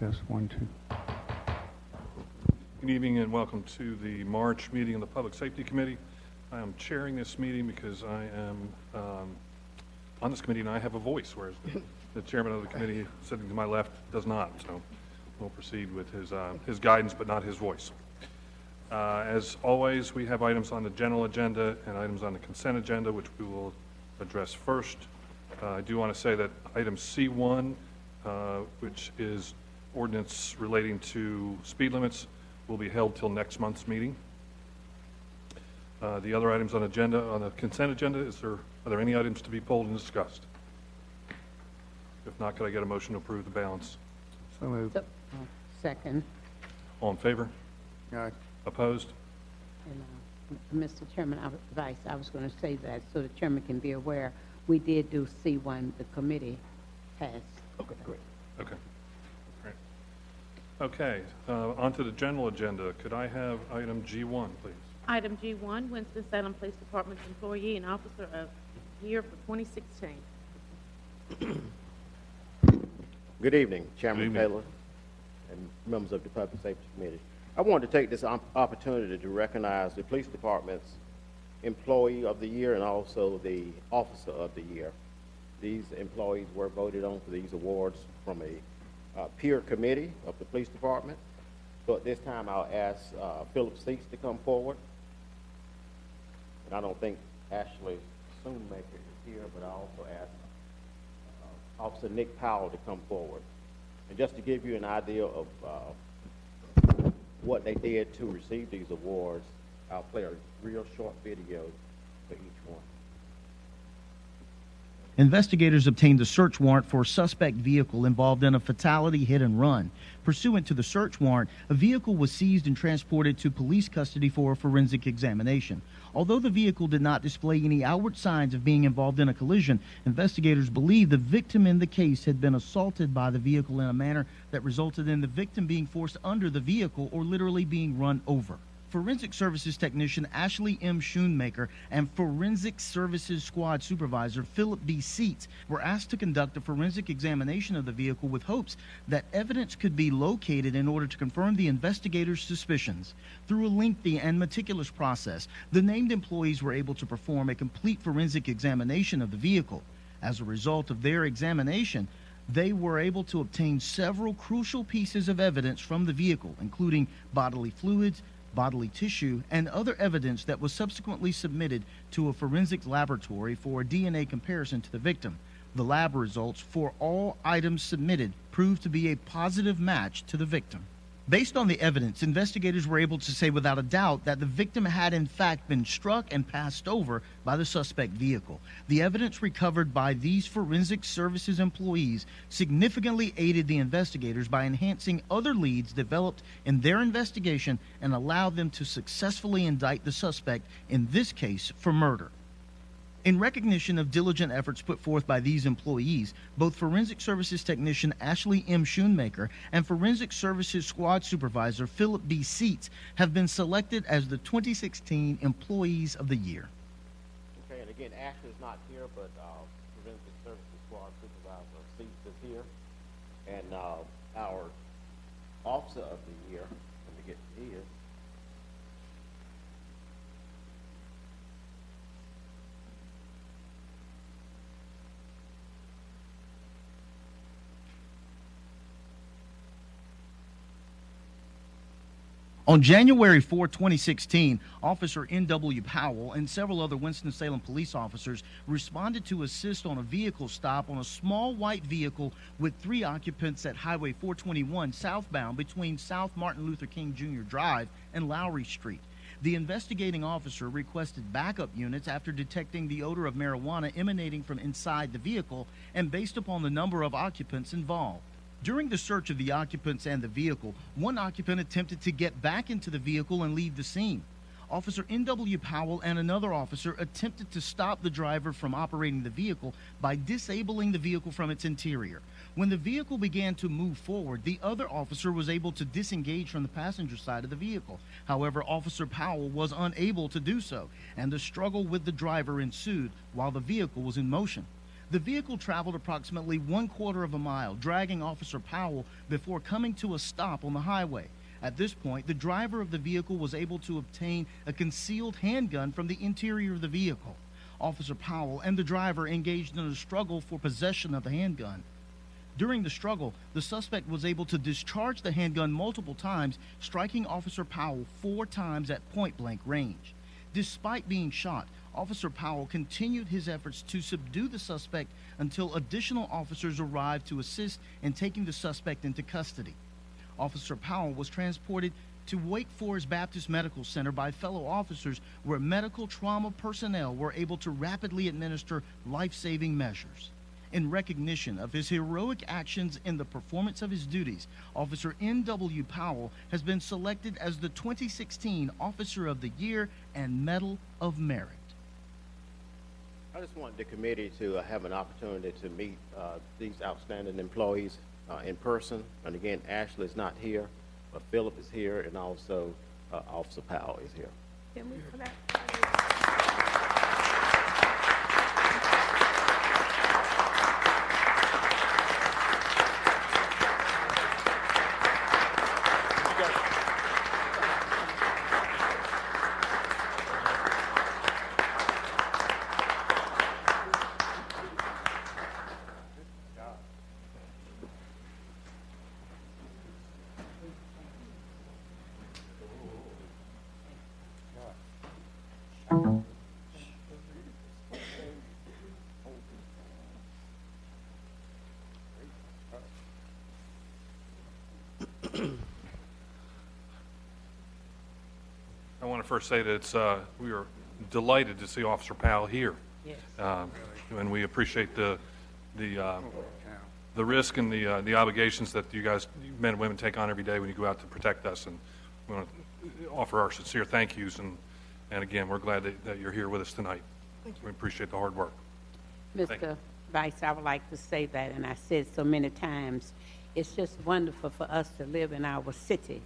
Test 1, 2. Good evening and welcome to the March meeting of the Public Safety Committee. I am chairing this meeting because I am on this committee and I have a voice, whereas the chairman of the committee sitting to my left does not. So we'll proceed with his guidance, but not his voice. As always, we have items on the general agenda and items on the consent agenda, which we will address first. I do want to say that item C1, which is ordinance relating to speed limits, will be held till next month's meeting. The other items on the consent agenda, are there any items to be pulled and discussed? If not, could I get a motion to approve the balance? So moved. Second. All in favor? Aye. Opposed? And, Mr. Chairman, I was going to say that so the chairman can be aware. We did do C1, the committee passed. Okay, great. Okay. Great. Okay, on to the general agenda. Could I have item G1, please? Item G1, Winston-Salem Police Department's employee and officer of the year for 2016. Good evening, Chairman Good evening. Taylor and members of the Public Safety Committee. I wanted to take this opportunity to recognize the Police Department's Employee of the Year and also the Officer of the Year. These employees were voted on for these awards from a peer committee of the Police Department. So at this time, I'll ask Philip Seats to come forward. And I don't think Ashley Soonmaker is here, but I also ask Officer Nick Powell to come forward. And just to give you an idea of what they did to receive these awards, I'll play a real short video for each one. Investigators obtained a search warrant for a suspect vehicle involved in a fatality hit and run. Pursuant to the search warrant, a vehicle was seized and transported to police custody for a forensic examination. Although the vehicle did not display any outward signs of being involved in a collision, investigators believe the victim in the case had been assaulted by the vehicle in a manner that resulted in the victim being forced under the vehicle or literally being run over. Forensic Services Technician Ashley M. Schoonmaker and Forensic Services Squad Supervisor Philip B. Seats were asked to conduct a forensic examination of the vehicle with hopes that evidence could be located in order to confirm the investigators' suspicions. Through a lengthy and meticulous process, the named employees were able to perform a complete forensic examination of the vehicle. As a result of their examination, they were able to obtain several crucial pieces of evidence from the vehicle, including bodily fluids, bodily tissue, and other evidence that was subsequently submitted to a forensics laboratory for a DNA comparison to the victim. The lab results for all items submitted proved to be a positive match to the victim. Based on the evidence, investigators were able to say without a doubt that the victim had in fact been struck and passed over by the suspect vehicle. The evidence recovered by these forensic services employees significantly aided the investigators by enhancing other leads developed in their investigation and allowed them to successfully indict the suspect, in this case for murder. In recognition of diligent efforts put forth by these employees, both Forensic Services Technician Ashley M. Schoonmaker and Forensic Services Squad Supervisor Philip B. Seats have been selected as the 2016 Employees of the Year. Okay, and again, Ashley's not here, but Forensic Services Squad Supervisor Seats is here. And our Officer of the Year, let me get his. On January 4, 2016, Officer N.W. Powell and several other Winston-Salem police officers responded to assist on a vehicle stop on a small white vehicle with 3 occupants at Highway 421 southbound between South Martin Luther King Jr. Drive and Lowry Street. The investigating officer requested backup units after detecting the odor of marijuana emanating from inside the vehicle and based upon the number of occupants involved. During the search of the occupants and the vehicle, one occupant attempted to get back into the vehicle and leave the scene. Officer N.W. Powell and another officer attempted to stop the driver from operating the vehicle by disabling the vehicle from its interior. When the vehicle began to move forward, the other officer was able to disengage from the passenger side of the vehicle. However, Officer Powell was unable to do so, and the struggle with the driver ensued while the vehicle was in motion. The vehicle traveled approximately 1/4 of a mile, dragging Officer Powell before coming to a stop on the highway. At this point, the driver of the vehicle was able to obtain a concealed handgun from the interior of the vehicle. Officer Powell and the driver engaged in a struggle for possession of the handgun. During the struggle, the suspect was able to discharge the handgun multiple times, striking Officer Powell 4 times at point-blank range. Despite being shot, Officer Powell continued his efforts to subdue the suspect until additional officers arrived to assist in taking the suspect into custody. Officer Powell was transported to Wake Forest Baptist Medical Center by fellow officers, where medical trauma personnel were able to rapidly administer life-saving measures. In recognition of his heroic actions in the performance of his duties, Officer N.W. Powell has been selected as the 2016 Officer of the Year and Medal of Merit. I just wanted the committee to have an opportunity to meet these outstanding employees in person. And again, Ashley's not here, but Philip is here, and also Officer Powell is here. Can we clap? I want to first say that we are delighted to see Officer Powell here. Yes. And we appreciate the risk and the obligations that you guys, men and women, take on every day when you go out to protect us. And we want to offer our sincere thank yous. And again, we're glad that you're here with us tonight. We appreciate the hard work. Mr. Vice, I would like to say that, and I said so many times, it's just wonderful for us to live in our city.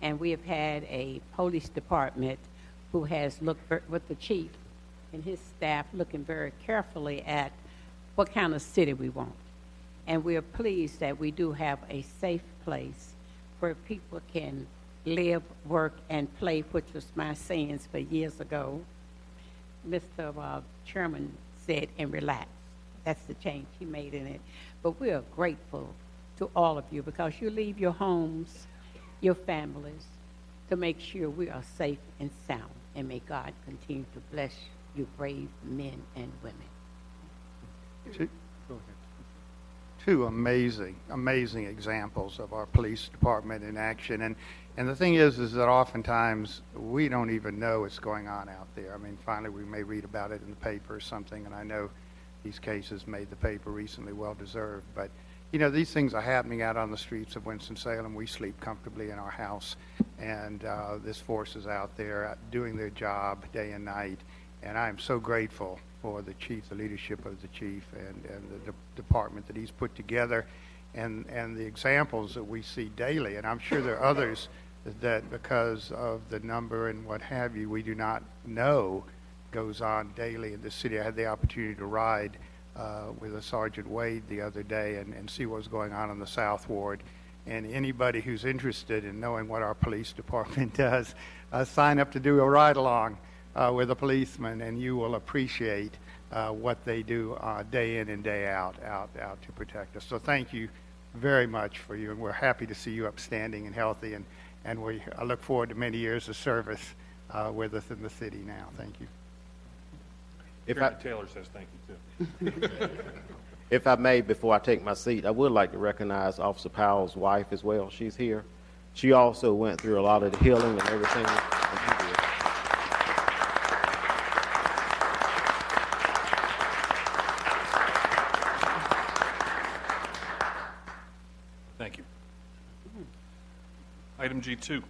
And we have had a police department who has looked with the chief and his staff looking very carefully at what kind of city we want. And we are pleased that we do have a safe place where people can live, work, and play, which was my sayings for years ago. Mr. Chairman said, and relax. That's the change he made in it. But we are grateful to all of you because you leave your homes, your families, to make sure we are safe and sound. And may God continue to bless you brave men and women. Two amazing examples of our police department in action. And the thing is that oftentimes we don't even know what's going on out there. I mean, finally we may read about it in the paper or something, and I know these cases made the paper recently, well deserved. But you know, these things are happening out on the streets of Winston-Salem. We sleep comfortably in our house, and this force is out there doing their job day and night. And I am so grateful for the chief, the leadership of the chief, and the department that he's put together, and the examples that we see daily. And I'm sure there are others that, because of the number and what have you, we do not know goes on daily in the city. I had the opportunity to ride with a Sergeant Wade the other day and see what was going on in the South Ward. And anybody who's interested in knowing what our police department does, sign up to do a ride-along with a policeman, and you will appreciate what they do day in and day out to protect us. So thank you very much for you, and we're happy to see you upstanding and healthy, and I look forward to many years of service with us in the city now. Thank you. Chairman Taylor says thank you, too. If I may, before I take my seat, I would like to recognize Officer Powell's wife as well. She's here. She also went through a lot of the healing and everything that he did. Thank you. Item G2.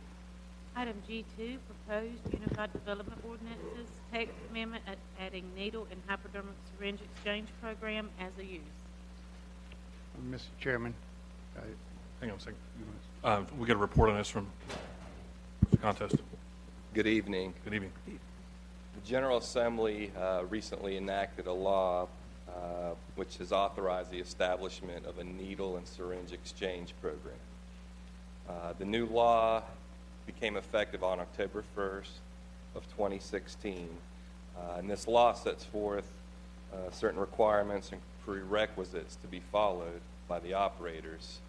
Item G2, proposed Unified Development Ordinances, text amendment adding needle and hypodermic syringe exchange program as a use. Mr. Chairman. Hang on a second. We get a report on this from Mr. Contest. Good evening. Good evening. The General Assembly recently enacted a law which has authorized the establishment of a needle and syringe exchange program. The new law became effective on October 1st of 2016, and this law sets forth certain requirements and prerequisites to be followed by the operators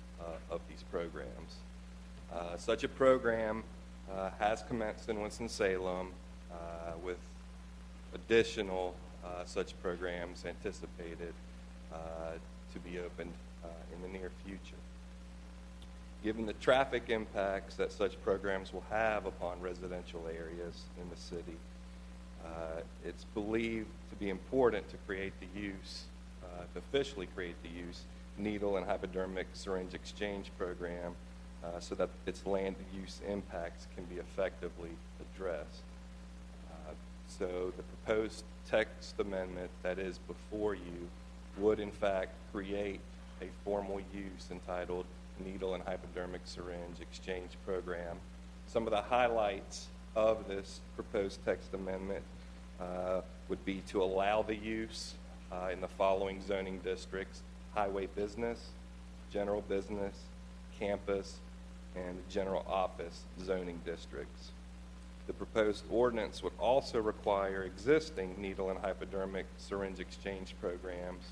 of these programs. Such a program has commenced in Winston-Salem with additional such programs anticipated to be opened in the near future. Given the traffic impacts that such programs will have upon residential areas in the city, it's believed to be important to create the use, to officially create the use, needle and hypodermic syringe exchange program so that its land use impacts can be effectively addressed. So the proposed text amendment that is before you would in fact create a formal use entitled Needle and Hypodermic Syringe Exchange Program. Some of the highlights of this proposed text amendment would be to allow the use in the following zoning districts: highway business, general business, campus, and general office zoning districts. The proposed ordinance would also require existing needle and hypodermic syringe exchange programs,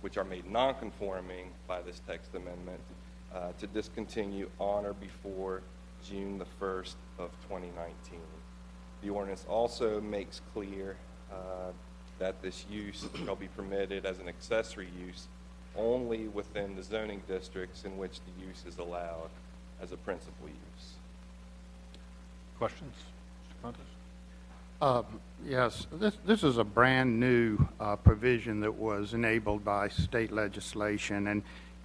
which are made non-conforming by this text amendment, to discontinue on or before June the 1st of 2019. The ordinance also makes clear that this use shall be permitted as an accessory use only within the zoning districts in which the use is allowed as a principal use. Questions? Mr. Contis? Yes, this is a brand new provision that was enabled by state legislation,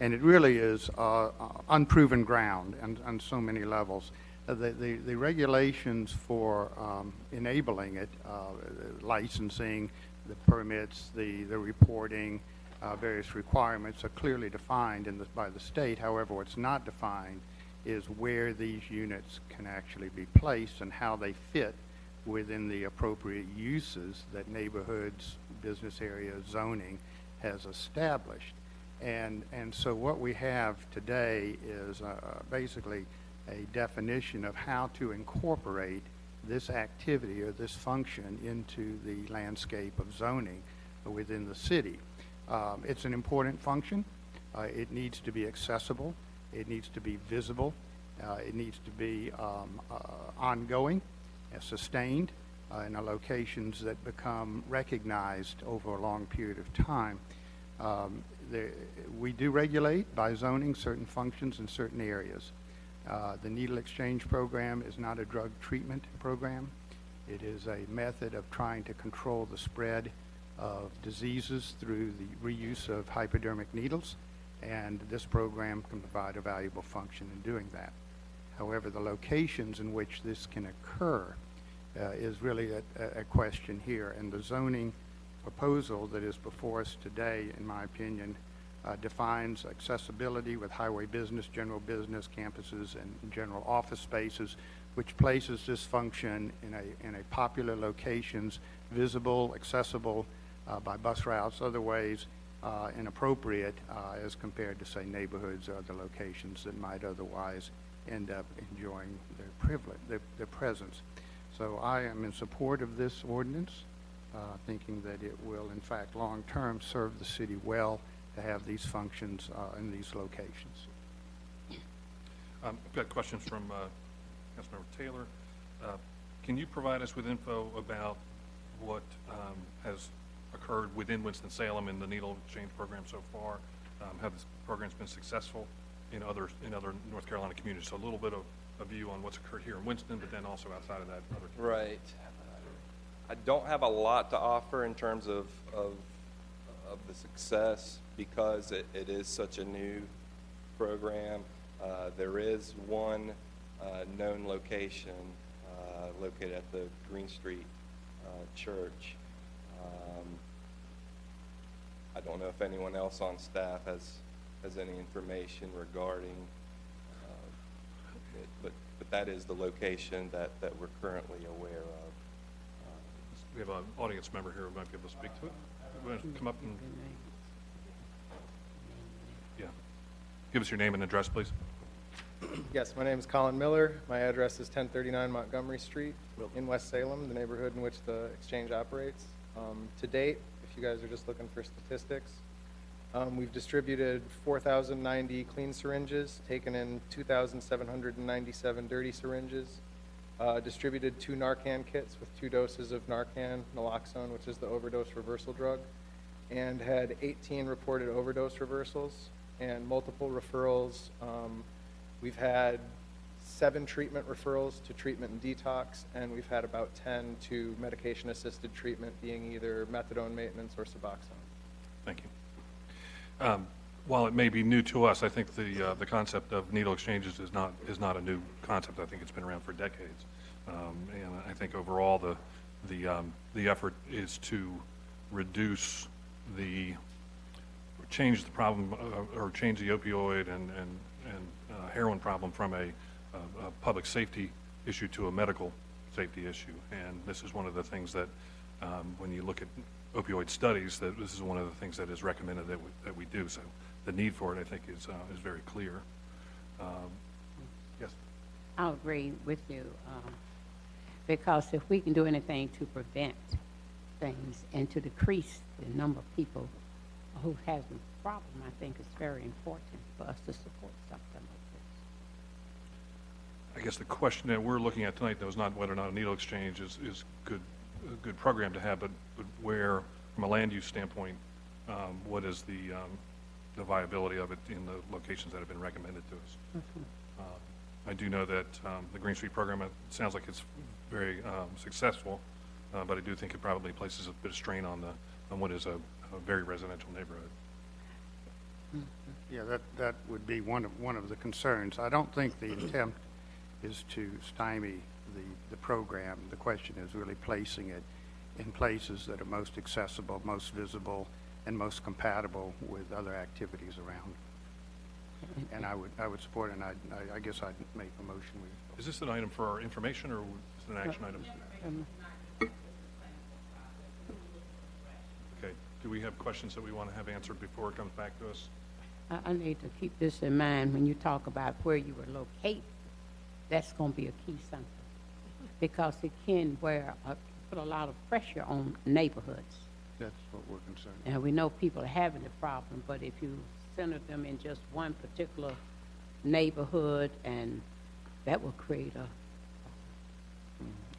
and it really is unproven ground on so many levels. The regulations for enabling it, licensing, the permits, the reporting, various requirements are clearly defined by the state. However, what's not defined is where these units can actually be placed and how they fit within the appropriate uses that neighborhoods, business areas, zoning has established. And so what we have today is basically a definition of how to incorporate this activity or this function into the landscape of zoning within the city. It's an important function. It needs to be accessible. It needs to be visible. It needs to be ongoing, sustained in the locations that become recognized over a long period of time. We do regulate by zoning certain functions in certain areas. The needle exchange program is not a drug treatment program. It is a method of trying to control the spread of diseases through the reuse of hypodermic needles, and this program can provide a valuable function in doing that. However, the locations in which this can occur is really a question here, and the zoning proposal that is before us today, in my opinion, defines accessibility with highway business, general business, campuses, and general office spaces, which places this function in a popular locations, visible, accessible by bus routes, other ways, inappropriate as compared to, say, neighborhoods or other locations that might otherwise end up enjoying their privilege, their presence. So I am in support of this ordinance, thinking that it will, in fact, long-term serve the city well to have these functions in these locations. I've got questions from Councilmember Taylor. Can you provide us with info about what has occurred within Winston-Salem in the needle exchange program so far? Have this program's been successful in other North Carolina communities? So a little bit of a view on what's occurred here in Winston, but then also outside of that, other communities. Right. I don't have a lot to offer in terms of the success because it is such a new program. There is one known location located at the Green Street Church. I don't know if anyone else on staff has any information regarding it, but that is the location that we're currently aware of. We have an audience member here who might be able to speak to it. come up and, yeah. Give us your name and address, please. Yes, my name is Colin Miller. My address is 1039 Montgomery Street in West Salem, the neighborhood in which the exchange operates. To date, if you guys are just looking for statistics, we've distributed 4,090 clean syringes, taken in 2,797 dirty syringes, distributed 2 Narcan kits with 2 doses of Narcan, naloxone, which is the overdose reversal drug, and had 18 reported overdose reversals and multiple referrals. We've had 7 treatment referrals to treatment and detox, and we've had about 10 to medication-assisted treatment, being either methadone maintenance or Suboxone. Thank you. While it may be new to us, I think the concept of needle exchanges is not a new concept. I think it's been around for decades, and I think overall the effort is to reduce change the problem or change the opioid and heroin problem from a public safety issue to a medical safety issue. And this is one of the things that, when you look at opioid studies, that this is one of the things that is recommended that we do. So the need for it, I think, is very clear. Yes? I'll agree with you, because if we can do anything to prevent things and to decrease the number of people who has a problem, I think it's very important for us to support something like this. I guess the question that we're looking at tonight, though, is not whether or not a needle exchange is a good program to have, but where, from a land use standpoint, what is the viability of it in the locations that have been recommended to us. I do know that the Green Street program, it sounds like it's very successful, but I do think it probably places a bit of strain on what is a very residential neighborhood. Yeah, that would be one of the concerns. I don't think the attempt is to stymie the program. The question is really placing it in places that are most accessible, most visible, and most compatible with other activities around. And I would support it, and I guess I'd make a motion. Is this an item for our information, or is it an action item? Okay. Do we have questions that we want to have answered before it comes back to us? I need to keep this in mind when you talk about where you were located. That's going to be a key something, because it can put a lot of pressure on neighborhoods. That's what we're concerned about. And we know people are having the problem, but if you center them in just one particular neighborhood, and that will create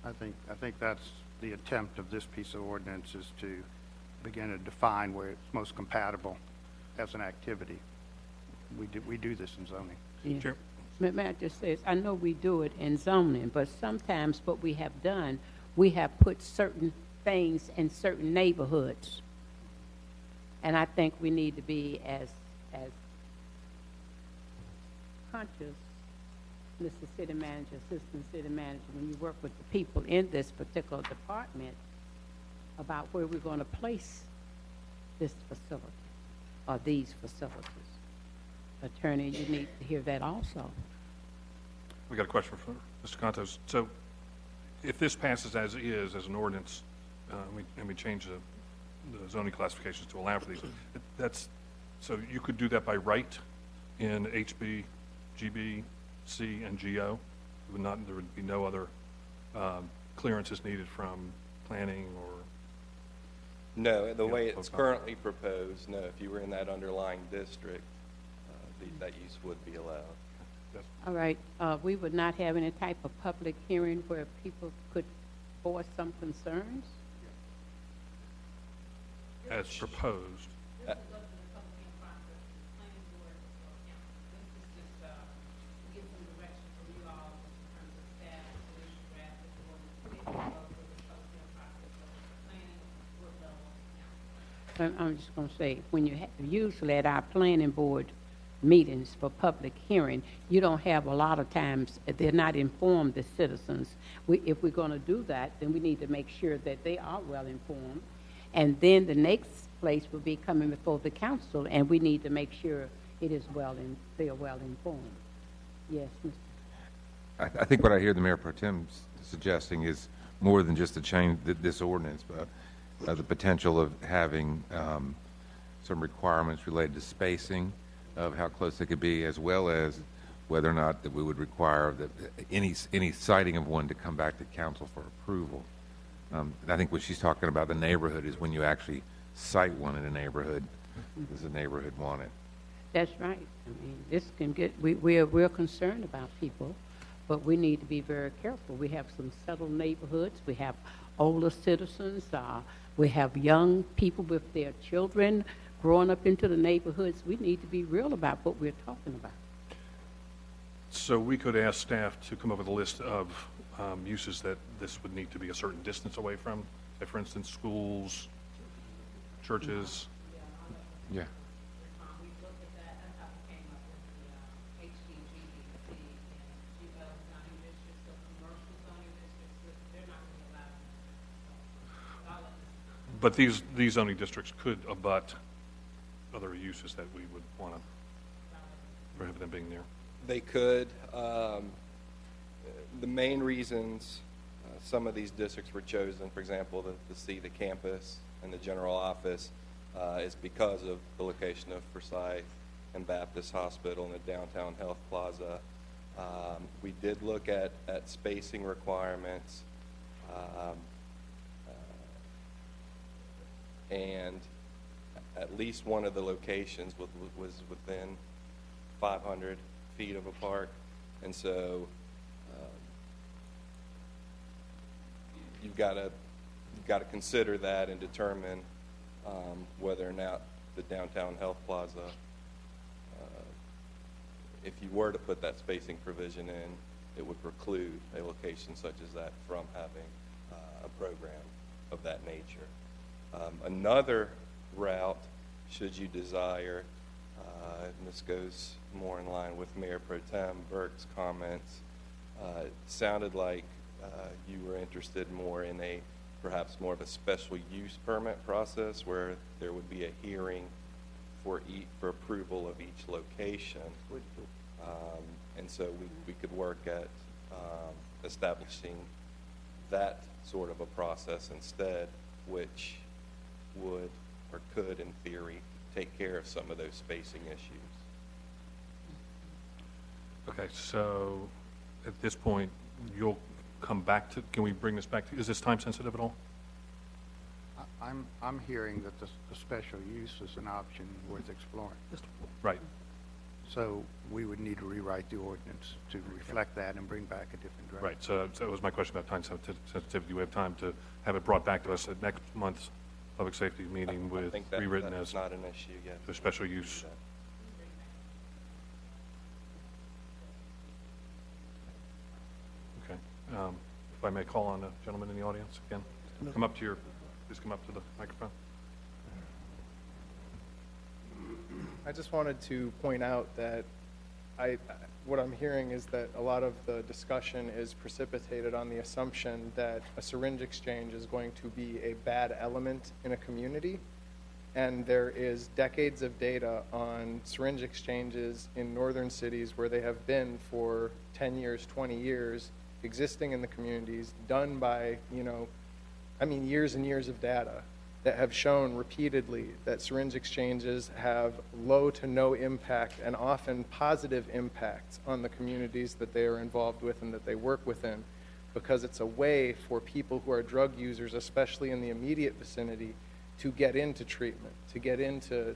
I think that's the attempt of this piece of ordinance, is to begin to define where it's most compatible as an activity. We do this in zoning. Yeah. Sure. May I just say, I know we do it in zoning, but sometimes what we have done, we have put certain things in certain neighborhoods. And I think we need to be as conscious, Mr. City Manager, Assistant City Manager, when you work with the people in this particular department, about where we're going to place this facility or these facilities. Attorney, you need to hear that also. We got a question for Mr. Contos. So if this passes as is, as an ordinance, and we change the zoning classifications to allow for these, so you could do that by right in HB, GB, C, and GO? There would be no other clearances needed from planning or? No, the way it's currently proposed, no. If you were in that underlying district, that use would be allowed. All right, we would not have any type of public hearing where people could voice some concerns? As proposed. I'm just going to say, when you usually at our planning board meetings for public hearing, you don't have a lot of times, they're not informed, the citizens. If we're going to do that, then we need to make sure that they are well informed. And then the next place will be coming before the council, and we need to make sure it is they are well informed. Yes, Mr. I think what I hear the Mayor Pro Tem suggesting is more than just to change this ordinance, but the potential of having some requirements related to spacing of how close they could be, as well as whether or not that we would require that any sighting of one to come back to council for approval. I think what she's talking about, the neighborhood, is when you actually cite one in a neighborhood. Does the neighborhood want it? That's right. I mean, this can get, we're concerned about people, but we need to be very careful. We have some settled neighborhoods. We have older citizens. We have young people with their children growing up into the neighborhoods. We need to be real about what we're talking about. So we could ask staff to come up with a list of uses that this would need to be a certain distance away from, say, for instance, schools, churches. Yeah. But these zoning districts could abut other uses that we would want to prohibit them being there. They could. The main reasons some of these districts were chosen, for example, to see the campus and the general office, is because of the location of Forsyth and Baptist Hospital and the downtown health plaza. We did look at spacing requirements, and at least one of the locations was within 500 feet of a park, and so you've got to consider that and determine whether or not the downtown health plaza, if you were to put that spacing provision in, it would preclude a location such as that from having a program of that nature. Another route, should you desire, and this goes more in line with Mayor Pro Tem Burke's comments, it sounded like you were interested more in perhaps more of a special use permit process where there would be a hearing for approval of each location. And so we could work at establishing that sort of a process instead, which would or could, in theory, take care of some of those spacing issues. Okay, so at this point, you'll come back to, can we bring this back to, is this time sensitive at all? I'm hearing that the special use is an option worth exploring. Right. So we would need to rewrite the ordinance to reflect that and bring back a different direction. Right, so that was my question about time sensitivity. We have time to have it brought back to us at next month's public safety meeting I with think rewritten that's as not an issue yet. the special use. Okay. If I may call on the gentleman in the audience again. Please come up to the microphone. I just wanted to point out that what I'm hearing is that a lot of the discussion is precipitated on the assumption that a syringe exchange is going to be a bad element in a community. And there is decades of data on syringe exchanges in northern cities where they have been for 10 years, 20 years, existing in the communities, done by, years and years of data that have shown repeatedly that syringe exchanges have low to no impact and often positive impacts on the communities that they are involved with and that they work within, because it's a way for people who are drug users, especially in the immediate vicinity, to get into treatment, to get into,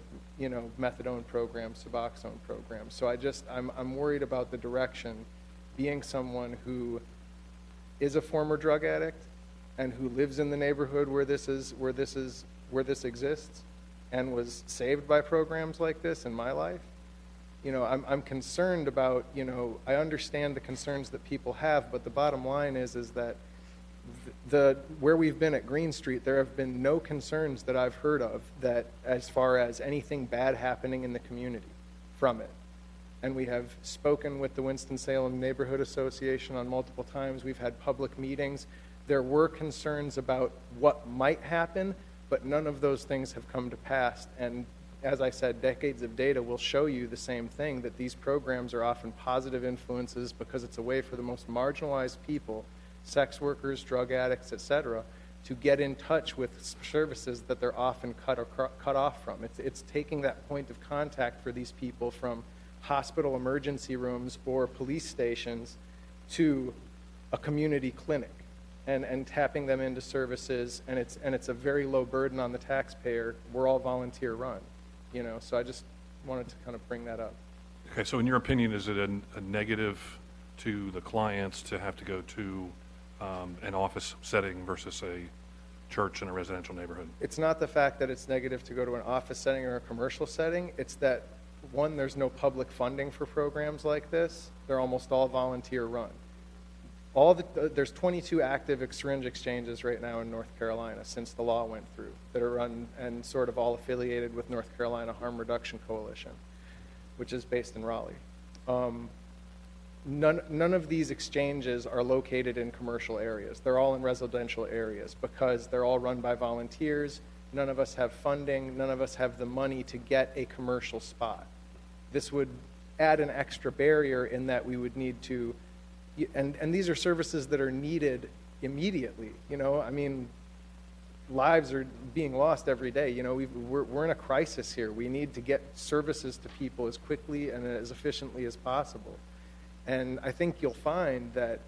methadone programs, Suboxone programs. So I'm worried about the direction, being someone who is a former drug addict and who lives in the neighborhood where this exists and was saved by programs like this in my life. I'm concerned about, I understand the concerns that people have, but the bottom line is that where we've been at Green Street, there have been no concerns that I've heard of that as far as anything bad happening in the community from it. And we have spoken with the Winston-Salem Neighborhood Association on multiple times. We've had public meetings. There were concerns about what might happen, but none of those things have come to pass. And as I said, decades of data will show you the same thing, that these programs are often positive influences because it's a way for the most marginalized people, sex workers, drug addicts, etc., to get in touch with services that they're often cut off from. It's taking that point of contact for these people from hospital emergency rooms or police stations to a community clinic and tapping them into services, and it's a very low burden on the taxpayer. We're all volunteer run, you know, so I just wanted to kind of bring that up. Okay, so in your opinion, is it a negative to the clients to have to go to an office setting versus a church in a residential neighborhood? It's not the fact that it's negative to go to an office setting or a commercial setting. It's that, one, there's no public funding for programs like this. They're almost all volunteer run. There's 22 active syringe exchanges right now in North Carolina since the law went through that are run and sort of all affiliated with North Carolina Harm Reduction Coalition, which is based in Raleigh. None of these exchanges are located in commercial areas. They're all in residential areas because they're all run by volunteers. None of us have funding. None of us have the money to get a commercial spot. This would add an extra barrier in that we would need to, and these are services that are needed immediately. You know, I mean, lives are being lost every day. You know, we're in a crisis here. We need to get services to people as quickly and as efficiently as possible. And I think you'll find that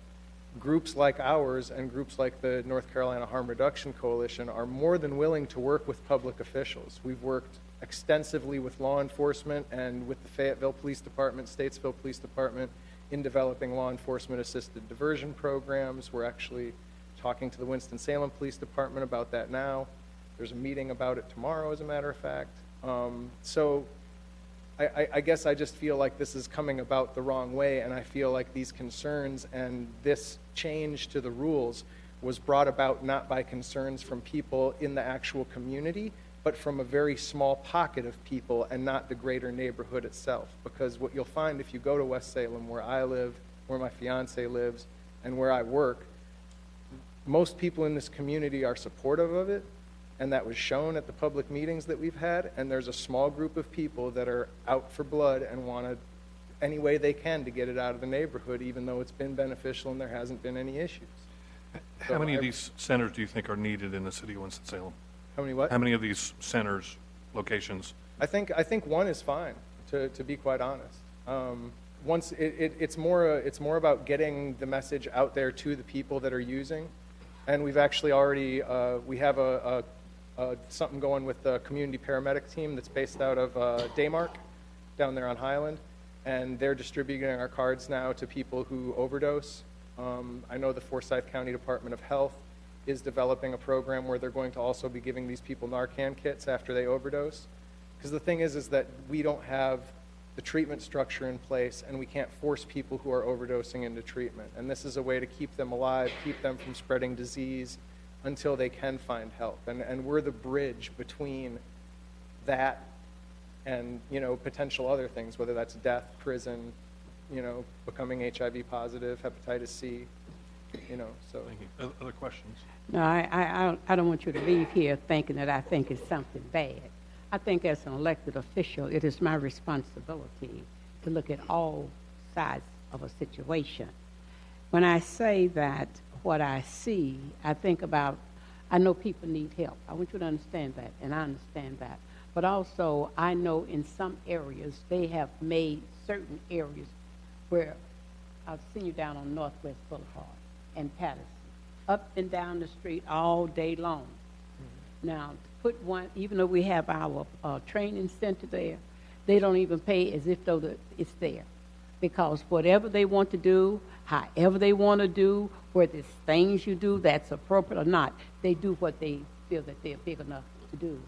groups like ours and groups like the North Carolina Harm Reduction Coalition are more than willing to work with public officials. We've worked extensively with law enforcement and with the Fayetteville Police Department, Statesville Police Department in developing law enforcement assisted diversion programs. We're actually talking to the Winston-Salem Police Department about that now. There's a meeting about it tomorrow, as a matter of fact. So I guess I just feel like this is coming about the wrong way, and I feel like these concerns and this change to the rules was brought about not by concerns from people in the actual community, but from a very small pocket of people and not the greater neighborhood itself. Because what you'll find if you go to West Salem, where I live, where my fiance lives, and where I work, most people in this community are supportive of it, and that was shown at the public meetings that we've had, and there's a small group of people that are out for blood and want to, any way they can, to get it out of the neighborhood, even though it's been beneficial and there hasn't been any issues. How many of these centers do you think are needed in the city of Winston-Salem? How many what? How many of these centers, locations? I think one is fine, to be quite honest. Once it's more about getting the message out there to the people that are using, and we've actually already we have something going with the community paramedic team that's based out of Daymark down there on Highland, and they're distributing our cards now to people who overdose. I know the Forsyth County Department of Health is developing a program where they're going to also be giving these people Narcan kits after they overdose. Because the thing is that we don't have the treatment structure in place, and we can't force people who are overdosing into treatment. And this is a way to keep them alive, keep them from spreading disease until they can find help. And we're the bridge between that and, you know, potential other things, whether that's death, prison, you know, becoming HIV positive, hepatitis C, you know, so. Thank you. Other questions? No, I don't want you to leave here thinking that I think it's something bad. I think as an elected official, it is my responsibility to look at all sides of a situation. When I say that what I see, I think about, I know people need help. I want you to understand that, and I understand that. But also, I know in some areas, they have made certain areas where, I've seen you down on Northwest Boulevard and Patterson, up and down the street all day long. Mm-hmm. Now, to put one, even though we have our training center there, they don't even pay as if though it's there. Because whatever they want to do, however they want to do, whether it's things you do that's appropriate or not, they do what they feel that they're big enough to do.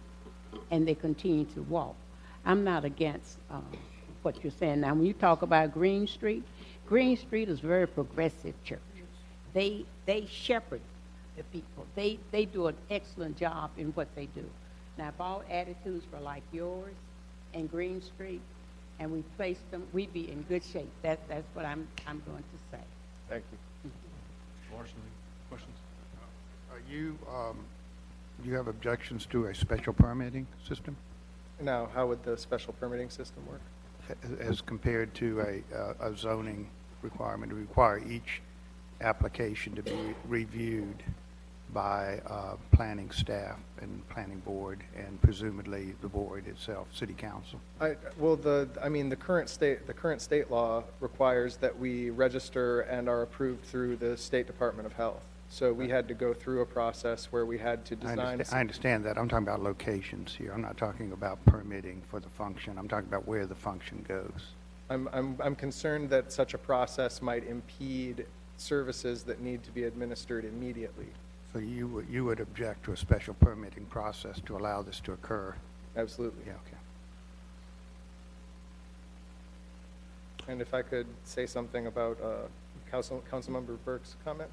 And they continue to walk. I'm not against what you're saying. Now, when you talk about Green Street is a very progressive church. They shepherd the people. They do an excellent job in what they do. Now, if all attitudes were like yours and Green Street, and we placed them, we'd be in good shape. That's what I'm going to say. Thank you. Larson, questions? You have objections to a special permitting system Now, how would the special permitting system work? as compared to a zoning requirement to require each application to be reviewed by planning staff and planning board, and presumably the board itself, city council. The current state law requires that we register and are approved through the State Department of Health. So we had to go through a process where we had to design. I understand that. I'm talking about locations here. I'm not talking about permitting for the function. I'm talking about where the function goes. I'm concerned that such a process might impede services that need to be administered immediately. So you would object to a special permitting process to allow this to occur? Absolutely. Yeah, okay. And if I could say something about Councilmember Burke's comment.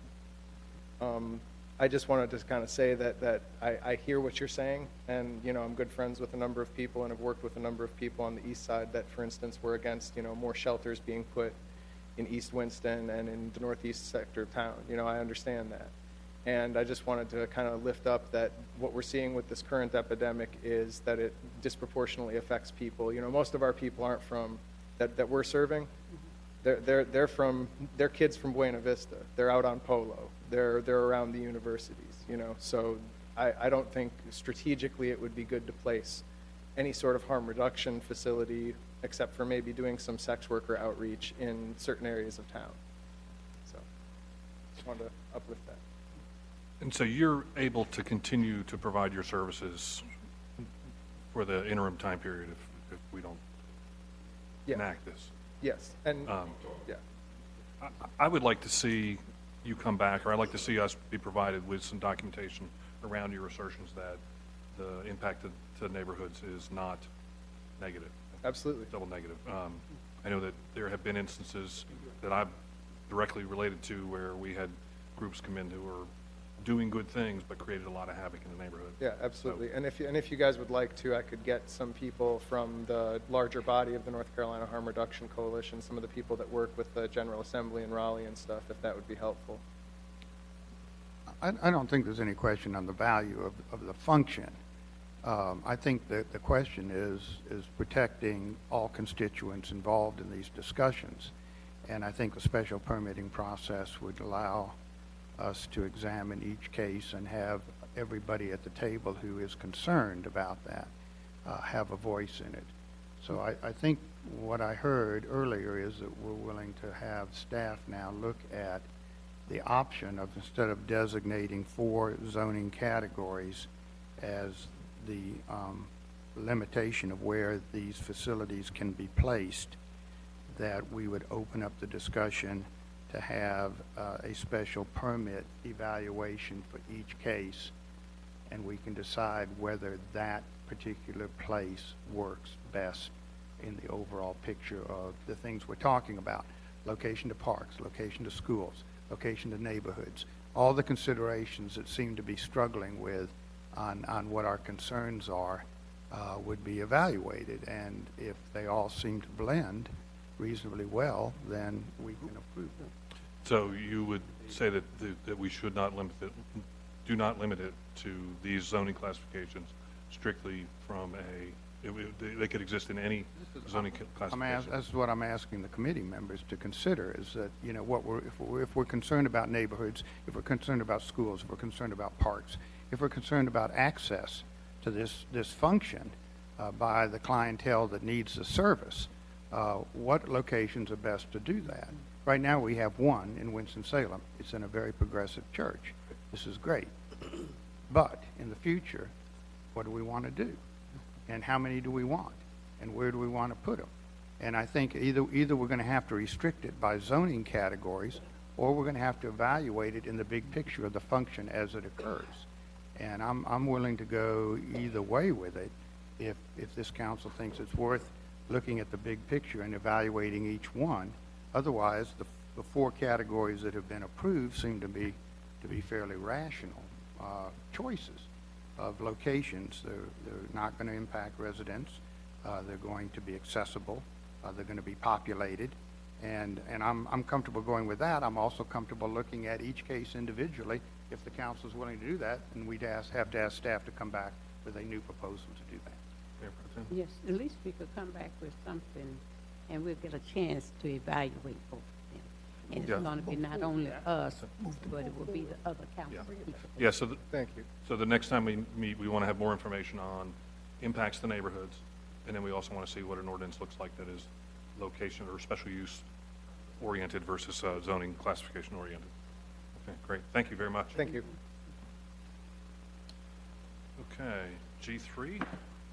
I just wanted to kind of say that I hear what you're saying, and I'm good friends with a number of people and have worked with a number of people on the east side that, for instance, were against more shelters being put in East Winston and in the northeast sector of town. I understand that. And I just wanted to kind of lift up that what we're seeing with this current epidemic is that it disproportionately affects people. Most of our people aren't from, that we're serving, they're kids from Buena Vista. They're out on Polo. They're around the universities, So I don't think strategically it would be good to place any sort of harm reduction facility, except for maybe doing some sex worker outreach in certain areas of town. So just wanted to uplift that. And so you're able to continue to provide your services for the interim time period if we don't enact this? Yes, and yeah. I would like to see you come back, or I'd like to see us be provided with some documentation around your assertions that the impact to neighborhoods is not negative. Absolutely. Double negative. I know that there have been instances that I've directly related to where we had groups come in who were doing good things but created a lot of havoc in the neighborhood. Yeah, absolutely. So, and if you guys would like to, I could get some people from the larger body of the North Carolina Harm Reduction Coalition, some of the people that work with the General Assembly in Raleigh and stuff, if that would be helpful. I don't think there's any question on the value of the function. I think that the question is protecting all constituents involved in these discussions. And I think the special permitting process would allow us to examine each case and have everybody at the table who is concerned about that have a voice in it. So I think what I heard earlier is that we're willing to have staff now look at the option of, instead of designating 4 zoning categories as the limitation of where these facilities can be placed, that we would open up the discussion to have a special permit evaluation for each case, and we can decide whether that particular place works best in the overall picture of the things we're talking about: location to parks, location to schools, location to neighborhoods, all the considerations that seem to be struggling with on what our concerns are would be evaluated, and if they all seem to blend reasonably well, then we can approve them. So you would say that that we should not limit it, do not limit it to these zoning classifications strictly from they could exist in any zoning classification? That's what I'm asking the committee members to consider, is that, if we're concerned about neighborhoods, if we're concerned about schools, if we're concerned about parks, if we're concerned about access to this function by the clientele that needs the service, what locations are best to do that? Right now we have one in Winston-Salem. It's in a very progressive church. This is great. But in the future, what do we want to do? And how many do we want? And where do we want to put them? And I think either we're going to have to restrict it by zoning categories, or we're going to have to evaluate it in the big picture of the function as it occurs. And I'm willing to go either way with it if this council thinks it's worth looking at the big picture and evaluating each one. Otherwise, the 4 categories that have been approved seem to be fairly rational choices of locations. They're not going to impact residents. They're going to be accessible. They're going to be populated. And I'm comfortable going with that. I'm also comfortable looking at each case individually if the council is willing to do that, and we'd have to ask staff to come back with a new proposal to do that. Yes, at least we could come back with something, and we'll get a chance to evaluate both of them. And it's Yeah. going to be not only us, but it will be the other council people. Yeah, so, Thank you. so the next time we meet, we want to have more information on impacts to neighborhoods, and then we also want to see what an ordinance looks like that is location or special use oriented versus zoning classification oriented. Okay, great. Thank you very much. Thank you. Okay, G3.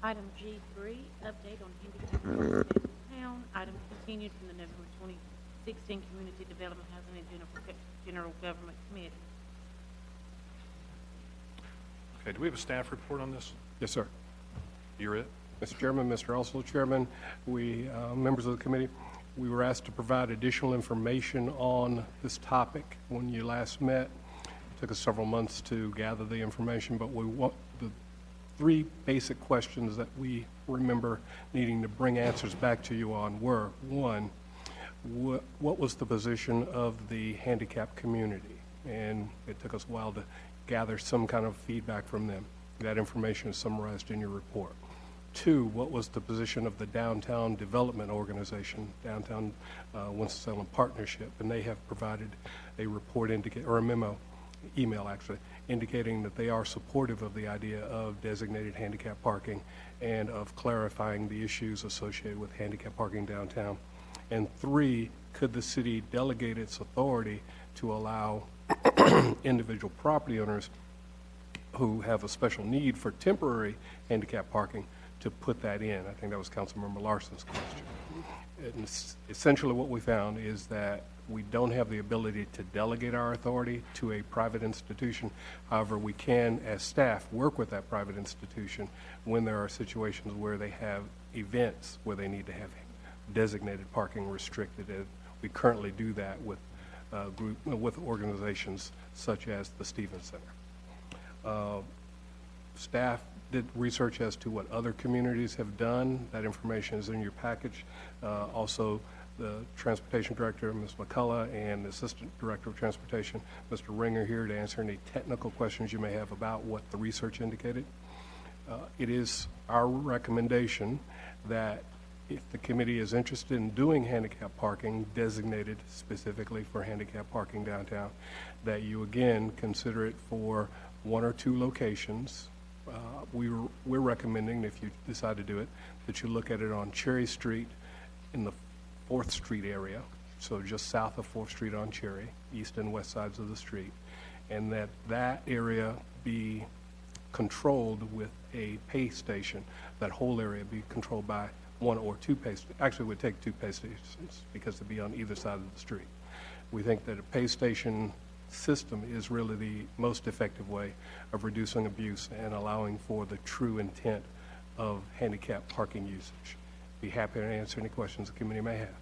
Item G3, update on handicap parking downtown. Item continued from the November 2016 Community Development, Housing, and General Government Committee. Okay, do we have a staff report on this? Yes, sir. You're it? Mr. Chairman, Mr. Also Chairman, we, members of the committee, we were asked to provide additional information on this topic when you last met. It took us several months to gather the information, but we want the three basic questions that we remember needing to bring answers back to you on were, one, what was the position of the handicapped community? And it took us a while to gather some kind of feedback from them. That information is summarized in your report. Two, what was the position of the Downtown Development Organization, Downtown Winston-Salem Partnership? And they have provided a report or a memo, email actually, indicating that they are supportive of the idea of designated handicap parking and of clarifying the issues associated with handicap parking downtown. And three, could the city delegate its authority to allow individual property owners who have a special need for temporary handicap parking to put that in? I think that was Councilmember Larson's question. And essentially what we found is that we don't have the ability to delegate our authority to a private institution. However, we can, as staff, work with that private institution when there are situations where they have events where they need to have designated parking restricted. And we currently do that with with organizations such as the Stevens Center. Staff did research as to what other communities have done. That information is in your package. Also, the Transportation Director, Ms. McCullough, and the Assistant Director of Transportation, Mr. Ringer, here to answer any technical questions you may have about what the research indicated. It is our recommendation that if the committee is interested in doing handicap parking designated specifically for handicap parking downtown, that you again consider it for one or two locations. We're recommending, if you decide to do it, that you look at it on Cherry Street in the 4th Street area, so just south of 4th Street on Cherry, east and west sides of the street, and that area be controlled with a pay station. That whole area be controlled by one or two pay stations. Actually, it would take two pay stations because they'd be on either side of the street. We think that a pay station system is really the most effective way of reducing abuse and allowing for the true intent of handicap parking usage. Be happy to answer any questions the committee may have.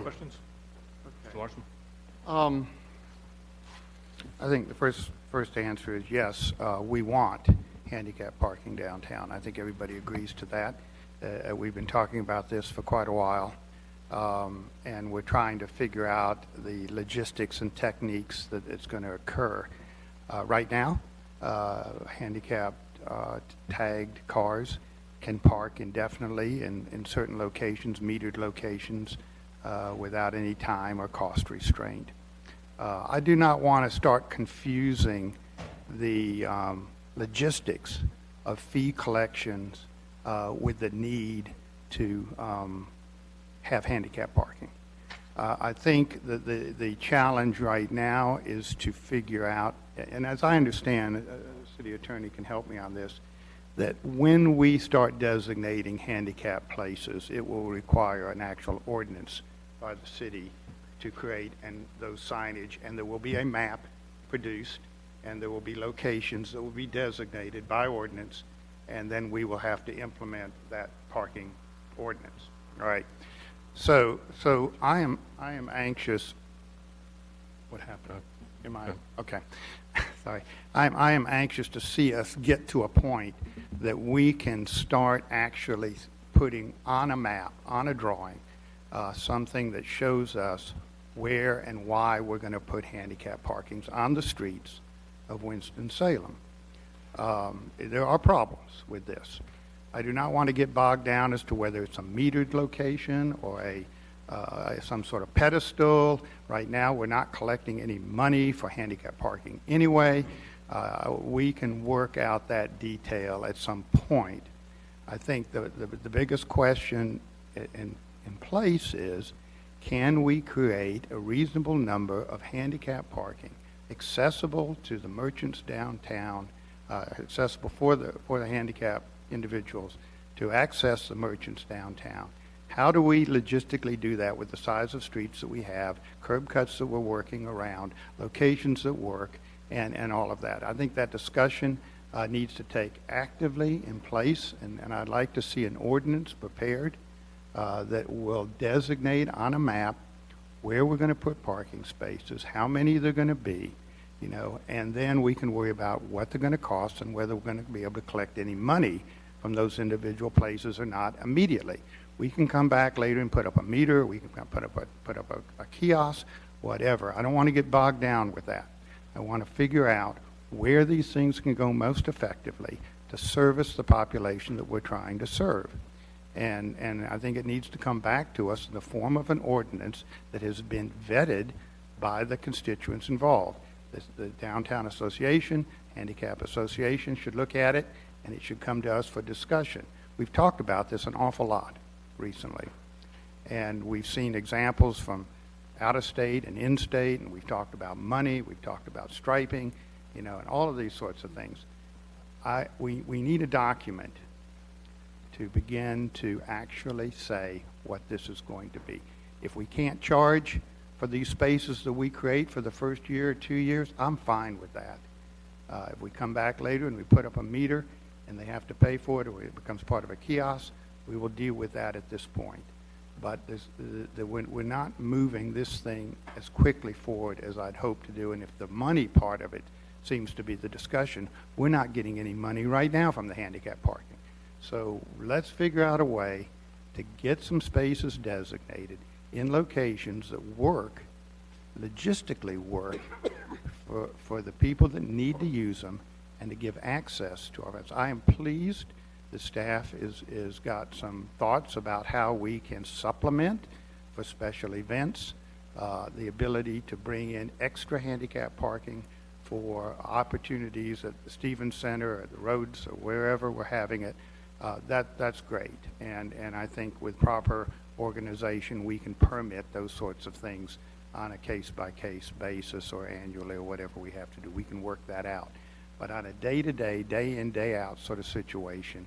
Questions? Mr. Larson? I think the first answer is yes, we want handicap parking downtown. I think everybody agrees to that. We've been talking about this for quite a while, and we're trying to figure out the logistics and techniques that it's going to occur. Right now, handicapped tagged cars can park indefinitely in certain locations, metered locations, without any time or cost restraint. I do not want to start confusing the logistics of fee collections with the need to have handicap parking. I think that the challenge right now is to figure out, and as I understand, the city attorney can help me on this, that when we start designating handicap places, it will require an actual ordinance by the city to create those signage, and there will be a map produced, and there will be locations that will be designated by ordinance, and then we will have to implement that parking ordinance. All right. So I am anxious. What happened? Am I okay? Sorry. I am anxious to see us get to a point that we can start actually putting on a map, on a drawing, something that shows us where and why we're going to put handicap parkings on the streets of Winston-Salem. There are problems with this. I do not want to get bogged down as to whether it's a metered location or a some sort of pedestal. Right now, we're not collecting any money for handicap parking anyway. We can work out that detail at some point. I think the biggest question in place is, can we create a reasonable number of handicap parking accessible to the merchants downtown, accessible for the handicapped individuals to access the merchants downtown? How do we logistically do that with the size of streets that we have, curb cuts that we're working around, locations that work, and all of that? I think that discussion needs to take actively in place, and I'd like to see an ordinance prepared that will designate on a map where we're going to put parking spaces, how many they're going to be, and then we can worry about what they're going to cost and whether we're going to be able to collect any money from those individual places or not immediately. We can come back later and put up a meter, we can put up a kiosk, whatever. I don't want to get bogged down with that. I want to figure out where these things can go most effectively to service the population that we're trying to serve. And I think it needs to come back to us in the form of an ordinance that has been vetted by the constituents involved. The Downtown Association, Handicap Association should look at it, and it should come to us for discussion. We've talked about this an awful lot recently, and we've seen examples from out of state and in state, and we've talked about money, we've talked about striping, and all of these sorts of things. We need a document to begin to actually say what this is going to be. If we can't charge for these spaces that we create for the first year or 2 years, I'm fine with that. If we come back later and we put up a meter and they have to pay for it, or it becomes part of a kiosk, we will deal with that at this point. But we're not moving this thing as quickly forward as I'd hoped to do, and if the money part of it seems to be the discussion, we're not getting any money right now from the handicap parking. So let's figure out a way to get some spaces designated in locations that work, logistically work, for the people that need to use them and to give access to our events. I am pleased the staff is got some thoughts about how we can supplement for special events, the ability to bring in extra handicap parking for opportunities at the Stevens Center or the roads or wherever we're having it. That's great, and I think with proper organization we can permit those sorts of things on a case-by-case basis or annually or whatever we have to do. We can work that out. But on a day-to-day, day-in, day-out sort of situation,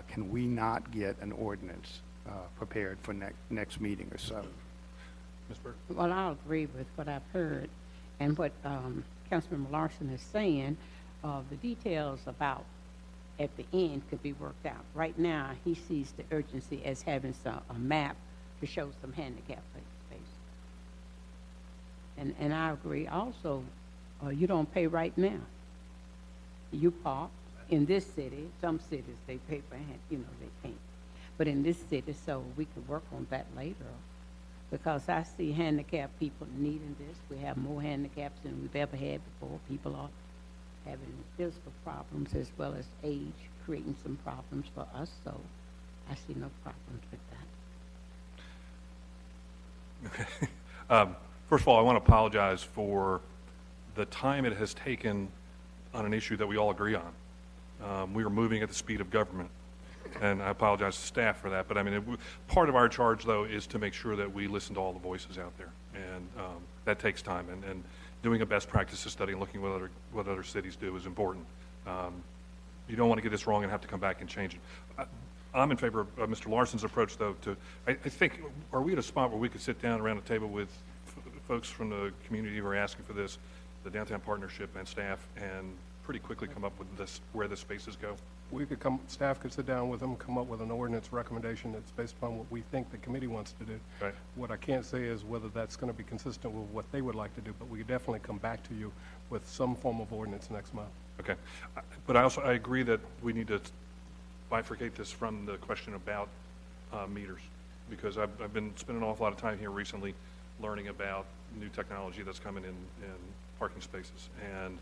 can we not get an ordinance prepared for next meeting or so? Ms. Burke? Well, I'll agree with what I've heard and what Councilmember Larson is saying. The details about at the end could be worked out. Right now, he sees the urgency as having a map to show some handicap space. And I agree also, you don't pay right now. You park in this city, some cities they pay for they can't. But in this city, so we could work on that later, because I see handicapped people needing this. We have more handicaps than we've ever had before. People are having physical problems as well as age, creating some problems for us, so I see no problems with that. Okay. First of all, I want to apologize for the time it has taken on an issue that we all agree on. We are moving at the speed of government, and I apologize to staff for that, but I mean, part of our charge, though, is to make sure that we listen to all the voices out there, and that takes time, and doing a best practices study and looking what other cities do is important. You don't want to get this wrong and have to come back and change it. I'm in favor of Mr. Larson's approach, though. I think, are we at a spot where we could sit down around a table with folks from the community who are asking for this, the Downtown Partnership and staff, and pretty quickly come up with this, where the spaces go? Staff could sit down with them, come up with an ordinance recommendation that's based upon what we think the committee wants to do. Right. What I can't say is whether that's going to be consistent with what they would like to do, but we could definitely come back to you with some form of ordinance next month. Okay. But I agree that we need to bifurcate this from the question about meters, because I've been spending an awful lot of time here recently learning about new technology that's coming in parking spaces, and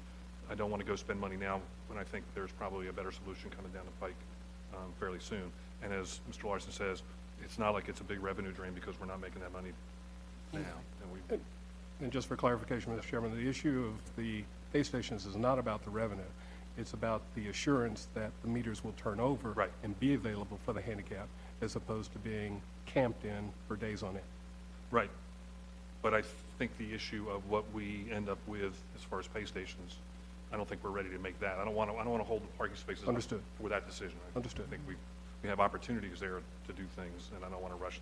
I don't want to go spend money now when I think there's probably a better solution coming down the pike fairly soon. And as Mr. Larson says, it's not like it's a big revenue drain because we're not making that money now. And we, And just for clarification, Mr. Chairman, the issue of the pay stations is not about the revenue. It's about the assurance that the meters will turn over Right. and be available for the handicap, as opposed to being camped in for days on end. right. But I think the issue of what we end up with as far as pay stations, I don't think we're ready to make that. I don't want to hold the parking spaces up Understood. for that decision. Understood. I think we have opportunities there to do things, and I don't want to rush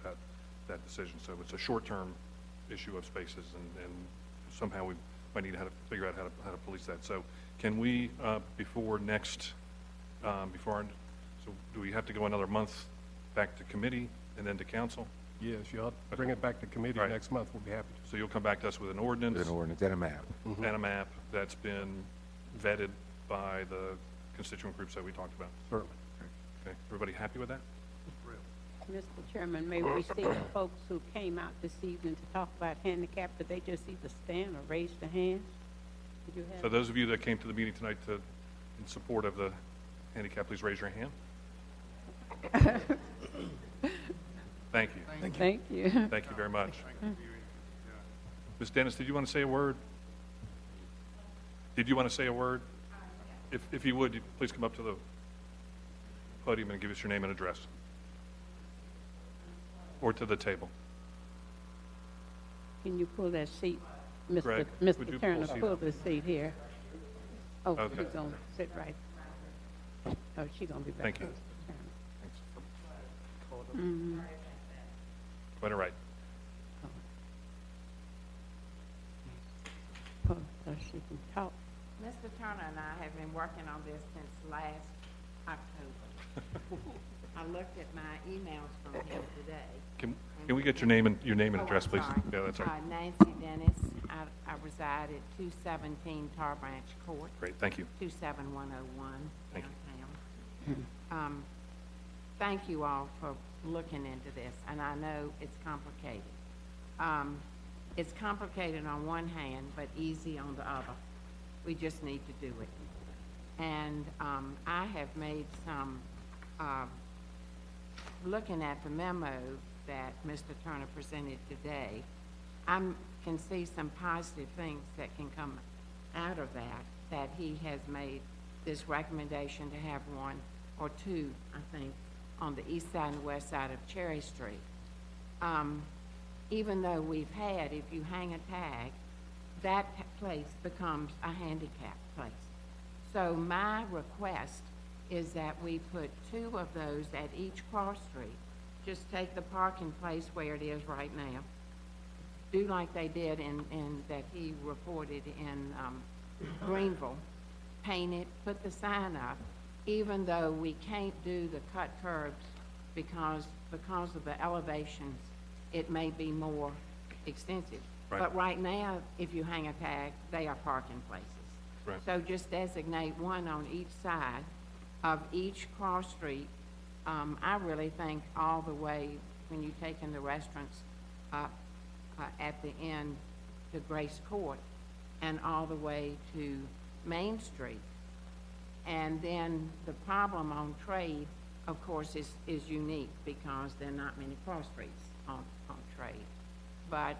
that decision. So it's a short-term issue of spaces, and somehow we might need to figure out how to police that. So can we, before next, so do we have to go another month back to committee and then to council? Yes, you'll bring it back to committee Right. next month. We'll be happy So you'll come back to us with an ordinance An ordinance and a map. to. and a map that's been vetted by the constituent groups that we talked about. Certainly. Okay, everybody happy with that? Mr. Chairman, may we see the folks who came out this evening to talk about handicap, did they just either stand or raise their hands? Did you have? So those of you that came to the meeting tonight in support of the handicap, please raise your hand. Thank you. Thank you. Thank you very much. Ms. Dennis, did you want to say a word? Did you want to say a word? If you would, please come up to the podium and give us your name and address. Or to the table. Can you pull that seat, Greg, would you Mr. Turner, pull pull the seat here? Oh, Okay. she's gonna sit right. Oh, she's gonna be back. Thank you. Mr. Turner. Thanks. Quite all right. Pull so she can talk. Mr. Turner and I have been working on this since last October. I looked at my emails from him today. Can we get your name and address, I'm please? sorry. Yeah, that's all right. Nancy Dennis. I reside at 217 Tar Branch Court, Great, thank you. 27101 Thank you. downtown. Thank you all for looking into this, and I know it's complicated. It's complicated on one hand, but easy on the other. We just need to do it. And I have made some, looking at the memo that Mr. Turner presented today, I can see some positive things that can come out of that he has made this recommendation to have one or two, I think, on the east side and west side of Cherry Street. Even though we've had, if you hang a tag, that place becomes a handicap place. So my request is that we put two of those at each cross street. Just take the parking place where it is right now. Do like they did in that he reported in Greenville. Paint it, put the sign up, even though we can't do the cut curbs because of the elevations, it may be more extensive. Right. But right now, if you hang a tag, they are parking places. Right. So just designate one on each side of each cross street. I really think all the way, when you take in the restaurants up at the end to Grace Court and all the way to Main Street. And then the problem on Trade, of course, is unique because there are not many cross streets on Trade. But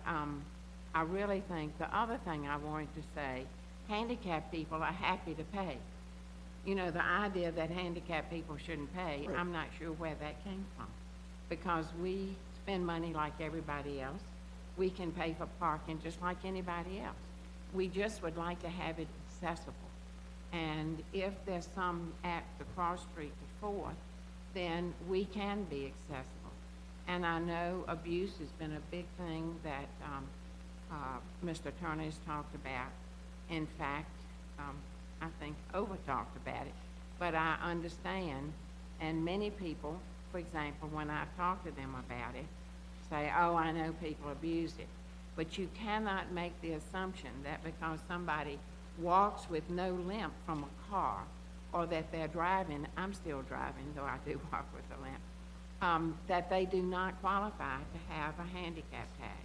I really think the other thing I wanted to say, handicapped people are happy to pay. You know, the idea that handicapped people shouldn't pay, I'm not sure where that came from. Because we spend money like everybody else. We can pay for parking just like anybody else. We just would like to have it accessible. And if there's some at the cross street to 4th, then we can be accessible. And I know abuse has been a big thing that Mr. Turner has talked about. In fact, I think over-talked about it. But I understand, and many people, for example, when I talk to them about it, say, oh, I know people abuse it. But you cannot make the assumption that because somebody walks with no limp from a car, or that they're driving, I'm still driving, though I do walk with a limp, that they do not qualify to have a handicap tag.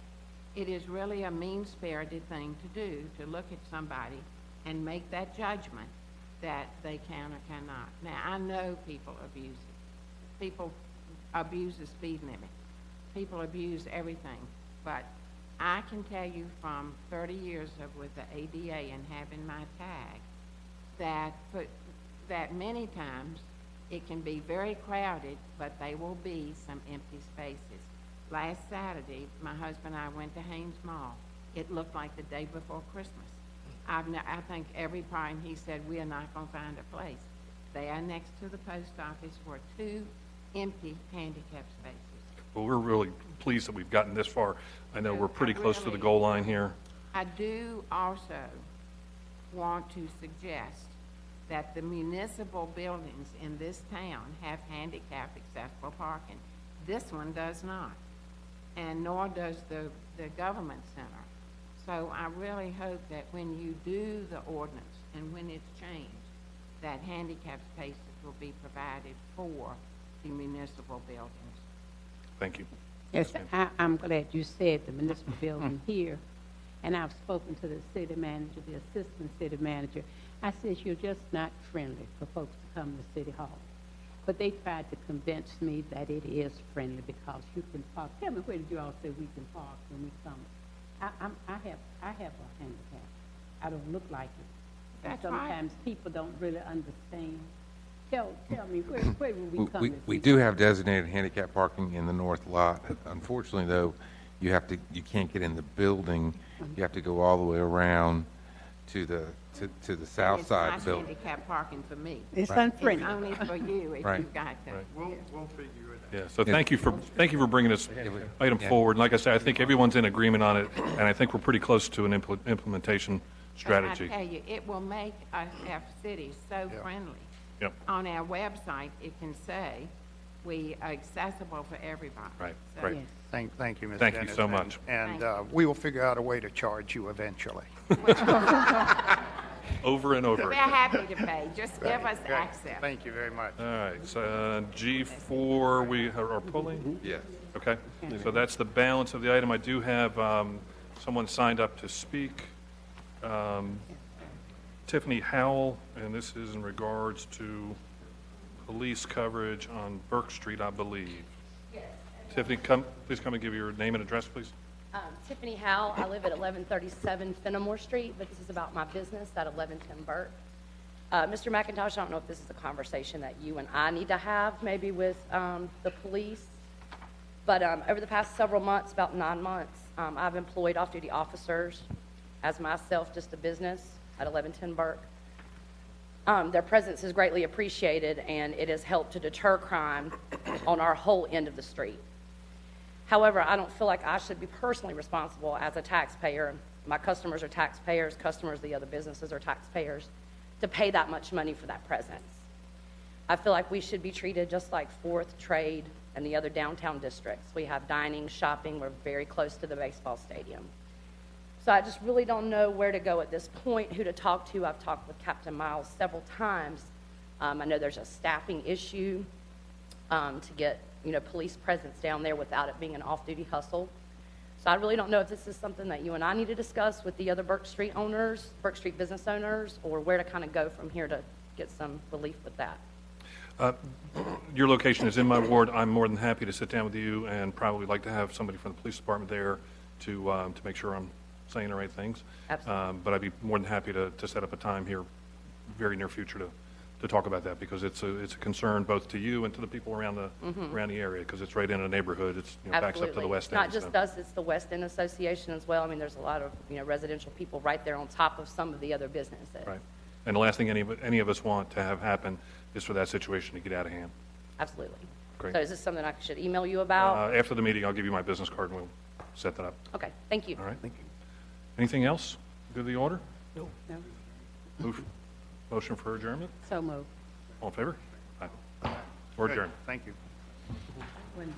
It is really a mean-spirited thing to do, to look at somebody and make that judgment that they can or cannot. Now, I know people abuse it. People abuse the speed limit. people abuse everything, but I can tell you from 30 years of with the ADA and having my tag, that many times it can be very crowded, but there will be some empty spaces. Last Saturday, my husband and I went to Haynes Mall. It looked like the day before Christmas. I think every time he said, we are not going to find a place. There next to the post office were 2 empty handicap spaces. Well, we're really pleased that we've gotten this far. I know we're pretty close to the goal line here. I do also want to suggest that the municipal buildings in this town have handicap accessible parking. This one does not, and nor does the government center. So I really hope that when you do the ordinance and when it's changed, that handicap spaces will be provided for the municipal buildings. Thank you. Yes, I'm glad you said the municipal building here, and I've spoken to the city manager, the assistant city manager. I said, you're just not friendly for folks to come to City Hall. But they tried to convince me that it is friendly because you can park. Tell me, where did you all say we can park when we come? I have a handicap. I don't look like it. And That's right. sometimes people don't really understand. Tell me, where will we come? We do have designated handicap parking in the north lot. Unfortunately, though, you can't get in the building. You have to go all the way around to the south side of the building. It's not handicap parking for me. It's unfriendly. It's only for you if Right. you've got to. Right. We'll figure it out. Yeah, so thank you for bringing this item forward. And like I said, I think everyone's in agreement on it, and I think we're pretty close to an implementation strategy. But I tell you, it will make our city so friendly. Yep. On our website, it can say, we are accessible for everybody. Right, So- right. Yes. Thank you, Ms. Thank you Dennis, so much. And Thank we will figure out a way to charge you eventually. Over and over We're again. happy to pay, just give us Great. access. Thank you very much. All right, so G4, we are pulling? Yes. Okay, so that's the balance of the item. I do have someone signed up to speak. Tiffany Howell, and this is in regards to police coverage on Burke Street, I believe. Yes. Tiffany, please come and give your name and address, please. Tiffany Howell. I live at 1137 Fenimore Street, but this is about my business at 1110 Burke. Mr. McIntosh, I don't know if this is a conversation that you and I need to have maybe with the police, but over the past several months, about 9 months, I've employed off-duty officers as myself, just a business at 1110 Burke. Their presence is greatly appreciated, and it has helped to deter crime on our whole end of the street. However, I don't feel like I should be personally responsible as a taxpayer. My customers are taxpayers, customers of the other businesses are taxpayers, to pay that much money for that presence. I feel like we should be treated just like 4th, Trade, and the other downtown districts. We have dining, shopping, we're very close to the baseball stadium. So I just really don't know where to go at this point, who to talk to. I've talked with Captain Miles several times. I know there's a staffing issue to get police presence down there without it being an off-duty hustle. So I really don't know if this is something that you and I need to discuss with the other Burke Street owners, Burke Street business owners, or where to kind of go from here to get some relief with that. Your location is in my ward. I'm more than happy to sit down with you and probably like to have somebody from the police department there to make sure I'm saying the right things. Absolutely. But I'd be more than happy to set up a time here very near future to talk about that, because it's a concern both to you and to the people around the area, because it's right in a neighborhood. It's backs up to the west end. Not just us, it's the West End Association as well. I mean, there's a lot of residential people right there on top of some of the other businesses. Right. And the last thing any of us want to have happen is for that situation to get out of hand. Absolutely. Great. So is this something I should email you about? After the meeting, I'll give you my business card and we'll set that up. Okay, thank you. All right. Thank you. Anything else? Good to the order? No. Motion for adjournment? So moved. All in favor? Aye. Or adjourned. Thank you. Wednesday,